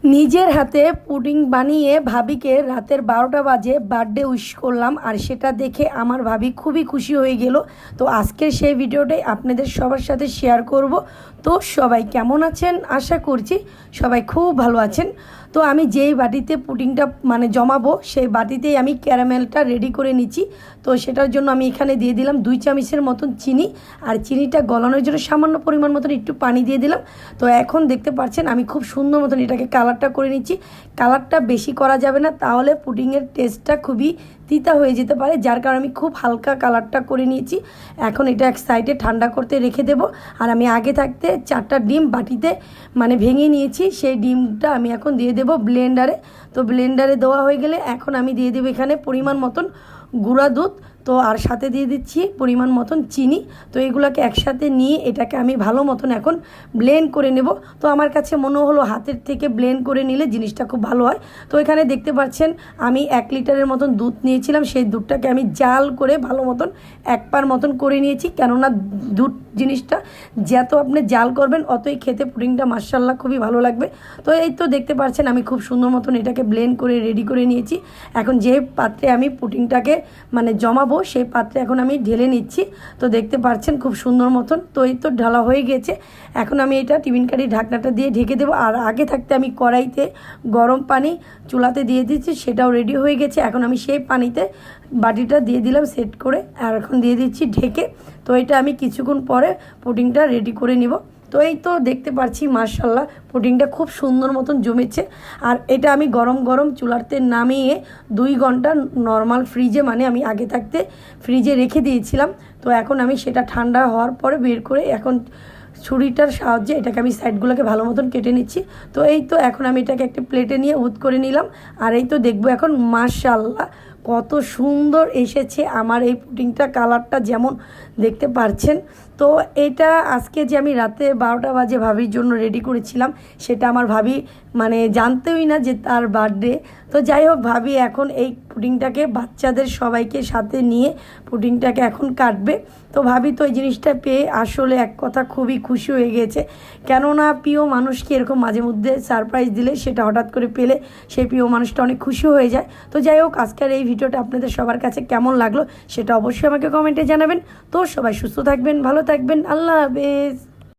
নিজের হাতে পুডিং বানিয়ে ভাবিকে রাতের 12টা বাজে বার্থডে উইশ করলাম, আর সেটা দেখে আমার ভাবি খুবই খুশি হয়ে গেল। তো আজকের সেই ভিডিওটাই আপনাদের সবার সাথে শেয়ার করব। তো সবাই কেমন আছেন? আশা করছি সবাই খুব ভালো আছেন। তো আমি যেই বাটিতে পুডিংটা জমাবো সেই বাটিতেই আমি ক্যারামেলটা রেডি করে নিচ্ছি। তো সেটার জন্য আমি এখানে দিয়ে দিলাম 2 চামচের মতন চিনি, আর চিনিটা গলানোর জন্য সামান্য পরিমাণ মতন একটু পানি দিয়ে দিলাম। তো এখন দেখতে পাচ্ছেন আমি খুব সুন্দর মতন এটাকে কালারটা করে নিচ্ছি। কালারটা বেশি করা যাবে না, তাহলে পুডিংয়ের টেস্টটা খুবই তিতা হয়ে যেতে পারে, যার কারণে আমি খুব হালকা কালারটা করে নিয়েছি। এখন এটা এক সাইডে ঠান্ডা করতে রেখে দেব। আর আমি আগে থাকতে 4টা ডিম বাটিতে ভেঙে নিয়েছি, সেই ডিমটা আমি এখন দিয়ে দেব ব্লেন্ডারে। তো ব্লেন্ডারে দেওয়া হয়ে গেলে এখন আমি দিয়ে দেবো এখানে পরিমাণ মতন গুঁড়া দুধ, তো আর সাথে দিয়ে দিচ্ছি পরিমাণ মতন চিনি। তো এগুলোকে একসাথে নিয়ে এটাকে আমি ভালো মতন এখন ব্লেন্ড করে নেব। তো আমার কাছে মনে হলো হাতের থেকে ব্লেন্ড করে নিলে জিনিসটা খুব ভালো হয়। তো এখানে দেখতে পাচ্ছেন আমি 1 লিটারের মতন দুধ নিয়েছিলাম, সেই দুধটাকে আমি জাল করে ভালো মতন 1 পার মতন করে নিয়েছি। কেননা দুধ জিনিসটা যত আপনি জাল করবেন অতই খেতে পুডিংটা মাশাআল্লাহ খুবই ভালো লাগবে। তো এই তো দেখতে পাচ্ছেন আমি খুব সুন্দর মতন এটাকে ব্লেন্ড করে রেডি করে নিয়েছি। এখন যে পাত্রে আমি পুডিংটাকে জমাবো সেই পাত্রে এখন আমি ঢেলে নিচ্ছি। তো দেখতে পাচ্ছেন খুব সুন্দর মতন তো এই তো ঢালা হয়ে গেছে। এখন আমি এটা টিফিন কারি ঢাকনাটা দিয়ে ঢেকে দেবো। আর আগে থাকতে আমি কড়াইতে গরম পানি চুলাতে দিয়ে দিচ্ছি, সেটাও রেডি হয়ে গেছে। এখন আমি সেই পানিতে বাটিটা দিয়ে দিলাম সেট করে, আর এখন দিয়ে দিচ্ছি ঢেকে। তো এটা আমি কিছুক্ষণ পরে পুডিংটা রেডি করে নিব। তো এই তো দেখতে পাচ্ছি মাশাআল্লাহ পুডিংটা খুব সুন্দর মতন জমেছে। আর এটা আমি গরম গরম চুলাতে নামিয়ে 2 ঘন্টা নর্মাল ফ্রিজে আমি আগে থাকতে ফ্রিজে রেখে দিয়েছিলাম। তো এখন আমি সেটা ঠান্ডা হওয়ার পরে বের করে এখন ছুরিটার সাহায্যে এটাকে আমি সাইডগুলোকে ভালো মতন কেটে নিচ্ছি। তো এই তো এখন আমি এটাকে একটা প্লেটে নিয়ে উৎ করে নিলাম। আর এই তো দেখবো এখন মাশাআল্লাহ কত সুন্দর এসেছে আমার এই পুডিংটা, কালারটা যেমন দেখতে পাচ্ছেন। তো এটা আজকে যে আমি রাতে 12টা বাজে ভাবির জন্য রেডি করেছিলাম, সেটা আমার ভাবি জানতেই না যে তার বার্থডে। তো যাই হোক, ভাবি এখন এই পুডিংটাকে বাচ্চাদের সবাইকে সাথে নিয়ে পুডিংটাকে এখন কাটবে। তো ভাবি তো এই জিনিসটা পেয়ে আসলে এক কথা খুবই খুশি হয়ে গেছে। কেননা প্রিয় মানুষকে এরকম মাঝে মধ্যে সারপ্রাইজ দিলে সেটা হঠাৎ করে পেলে সেই প্রিয় মানুষটা অনেক খুশি হয়ে যায়। তো যাই হোক, আজকের এই ভিডিওটা আপনাদের সবার কাছে কেমন লাগলো সেটা অবশ্যই আমাকে কমেন্টে জানাবেন। তো সবাই সুস্থ থাকবেন, ভালো থাকবেন, আল্লাহ হাফেজ।